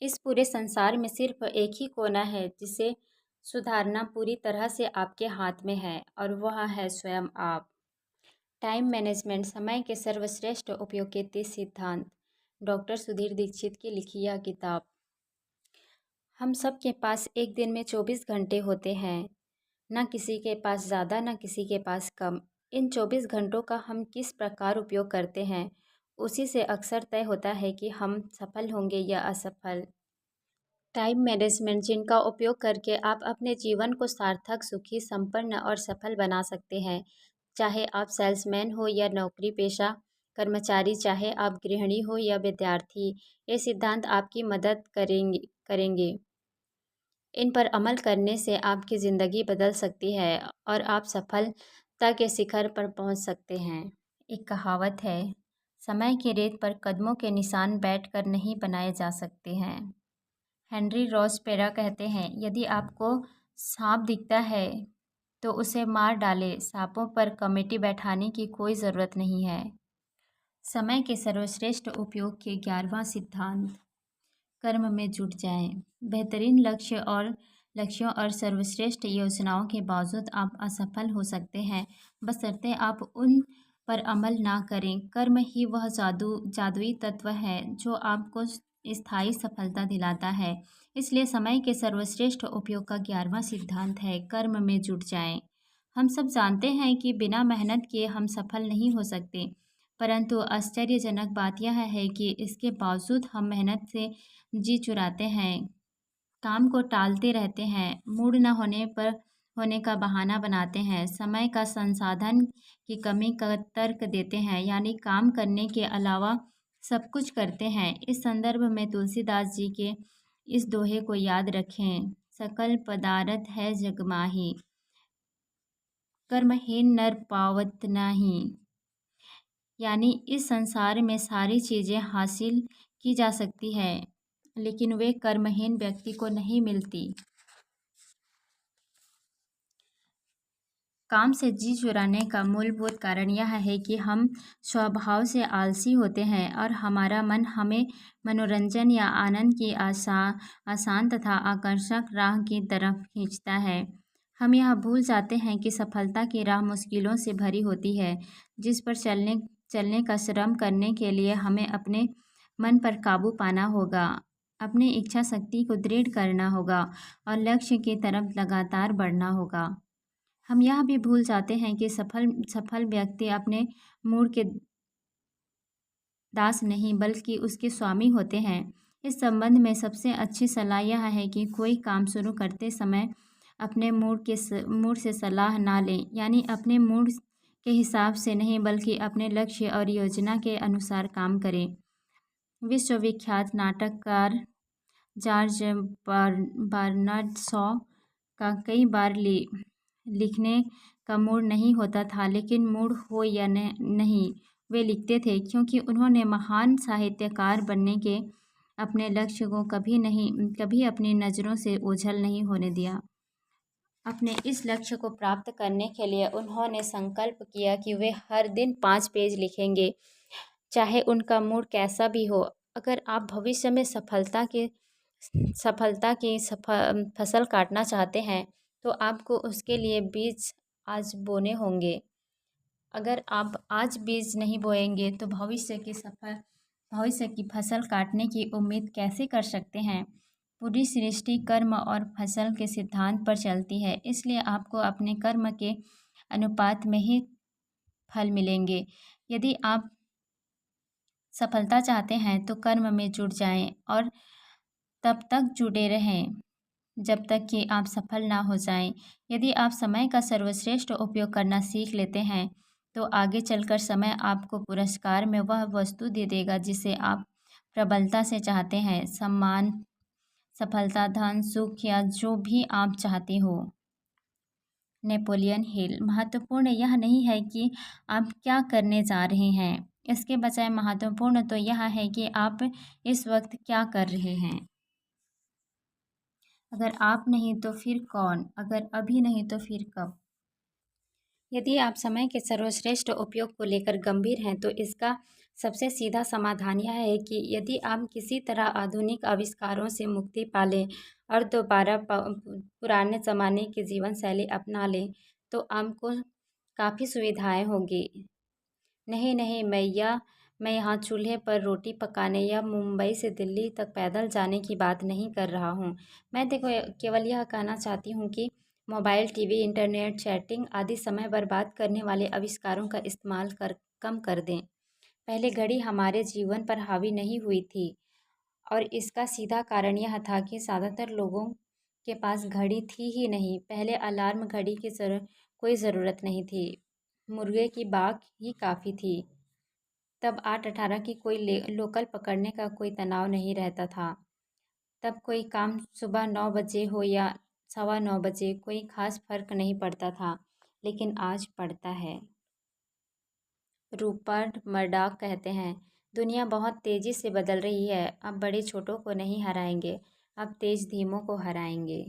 इस पूरे संसार में सिर्फ एक ही कोना है जिसे सुधारना पूरी तरह से आपके हाथ में है, और वह है स्वयं आप। टाइम मैनेजमेंट, समय के सर्वश्रेष्ठ उपयोग के 30 सिद्धांत। डॉक्टर सुधीर दीक्षित की लिखी यह किताब। हम सब के पास एक दिन में 24 घंटे होते हैं, न किसी के पास ज़्यादा न किसी के पास कम। इन 24 घंटों का हम किस प्रकार उपयोग करते हैं, उसी से अक्सर तय होता है कि हम सफल होंगे या असफल। टाइम मैनेजमेंट, जिनका उपयोग करके आप अपने जीवन को सार्थक, सुखी, संपन्न और सफल बना सकते हैं। चाहे आप सेल्समैन हो या नौकरी पेशा कर्मचारी, चाहे आप गृहिणी हो या विद्यार्थी, ये सिद्धांत आपकी मदद करेंगे। इन पर अमल करने से आपकी ज़िंदगी बदल सकती है और आप सफलता के शिखर पर पहुंच सकते हैं। एक कहावत है, समय की रेत पर कदमों के निशान बैठकर नहीं बनाए जा सकते हैं। हेनरी रोज़पेरा कहते हैं, यदि आपको सांप दिखता है तो उसे मार डालें, सांपों पर कमेटी बैठाने की कोई ज़रूरत नहीं है। समय के सर्वश्रेष्ठ उपयोग के 11वां सिद्धांत, कर्म में जुट जाएं। बेहतरीन लक्ष्यों और सर्वश्रेष्ठ योजनाओं के बावजूद आप असफल हो सकते हैं, बशर्ते आप उन पर अमल ना करें। कर्म ही वह जादुई तत्व है जो आपको स्थायी सफलता दिलाता है। इसलिए समय के सर्वश्रेष्ठ उपयोग का 11वां सिद्धांत है, कर्म में जुट जाएं। हम सब जानते हैं कि बिना मेहनत किए हम सफल नहीं हो सकते, परंतु आश्चर्यजनक बात यह है कि इसके बावजूद हम मेहनत से जी चुराते हैं, काम को टालते रहते हैं, मूड न होने का बहाना बनाते हैं, समय का संसाधन की कमी का तर्क देते हैं, यानी काम करने के अलावा सब कुछ करते हैं। इस संदर्भ में तुलसीदास जी के इस दोहे को याद रखें, सकल पदारथ है जगमाही, कर्महीन नर पावत नाही। यानी इस संसार में सारी चीज़ें हासिल की जा सकती है, लेकिन वे कर्महीन व्यक्ति को नहीं मिलती। काम से जी चुराने का मूलभूत कारण यह है कि हम स्वभाव से आलसी होते हैं और हमारा मन हमें मनोरंजन या आनंद की आसान तथा आकर्षक राह की तरफ खींचता है। हम यह भूल जाते हैं कि सफलता की राह मुश्किलों से भरी होती है, जिस पर चलने का श्रम करने के लिए हमें अपने मन पर काबू पाना होगा, अपनी इच्छा शक्ति को दृढ़ करना होगा और लक्ष्य की तरफ लगातार बढ़ना होगा। हम यह भी भूल जाते हैं कि सफल व्यक्ति अपने मूड के दास नहीं बल्कि उसके स्वामी होते हैं। इस संबंध में सबसे अच्छी सलाह यह है कि कोई काम शुरू करते समय अपने मूड से सलाह ना लें, यानी अपने मूड के हिसाब से नहीं बल्कि अपने लक्ष्य और योजना के अनुसार काम करें। विश्वविख्यात नाटककार जॉर्ज बर्नार्ड शॉ का कई बार लिखने का मूड नहीं होता था, लेकिन मूड हो या नहीं वे लिखते थे, क्योंकि उन्होंने महान साहित्यकार बनने के अपने लक्ष्य को कभी अपनी नज़रों से ओझल नहीं होने दिया। अपने इस लक्ष्य को प्राप्त करने के लिए उन्होंने संकल्प किया कि वे हर दिन 5 पेज लिखेंगे, चाहे उनका मूड कैसा भी हो। अगर आप भविष्य में सफलता की फसल काटना चाहते हैं तो आपको उसके लिए बीज आज बोने होंगे। अगर आप आज बीज नहीं बोएंगे तो भविष्य की फसल काटने की उम्मीद कैसे कर सकते हैं। पूरी सृष्टि कर्म और फसल के सिद्धांत पर चलती है, इसलिए आपको अपने कर्म के अनुपात में ही फल मिलेंगे। यदि आप सफलता चाहते हैं तो कर्म में जुट जाएं और तब तक जुटे रहें जब तक कि आप सफल ना हो जाएं। यदि आप समय का सर्वश्रेष्ठ उपयोग करना सीख लेते हैं तो आगे चलकर समय आपको पुरस्कार में वह वस्तु दे देगा जिसे आप प्रबलता से चाहते हैं, सम्मान, सफलता, धन, सुख या जो भी आप चाहते हो। Napoleon Hill. महत्वपूर्ण यह नहीं है कि आप क्या करने जा रहे हैं, इसके बजाय महत्वपूर्ण तो यह है कि आप इस वक्त क्या कर रहे हैं। अगर आप नहीं तो फिर कौन, अगर अभी नहीं तो फिर कब। यदि आप समय के सर्वश्रेष्ठ उपयोग को लेकर गंभीर हैं तो इसका सबसे सीधा समाधान यह है कि यदि आप किसी तरह आधुनिक आविष्कारों से मुक्ति पा लें और दोबारा पुराने ज़माने की जीवन शैली अपना लें, तो आपको काफ़ी सुविधाएं होंगी। नहीं नहीं मैया, मैं यहाँ चूल्हे पर रोटी पकाने या मुंबई से दिल्ली तक पैदल जाने की बात नहीं कर रहा हूँ। मैं देखो केवल यह कहना चाहती हूँ कि मोबाइल, टीवी, इंटरनेट, चैटिंग आदि समय बर्बाद करने वाले आविष्कारों का इस्तेमाल कम कर दें। पहले घड़ी हमारे जीवन पर हावी नहीं हुई थी, और इसका सीधा कारण यह था कि ज़्यादातर लोगों के पास घड़ी थी ही नहीं। पहले अलार्म घड़ी की कोई ज़रूरत नहीं थी, मुर्गे की बाग ही काफ़ी थी। तब 8-18 की कोई लोकल पकड़ने का कोई तनाव नहीं रहता था। तब कोई काम सुबह 9 बजे हो या 9:15 बजे, कोई खास फर्क नहीं पड़ता था, लेकिन आज पड़ता है। रूपर्ट मर्डॉक कहते हैं, दुनिया बहुत तेज़ी से बदल रही है। अब बड़े छोटों को नहीं हराएंगे, अब तेज़ धीमों को हराएंगे।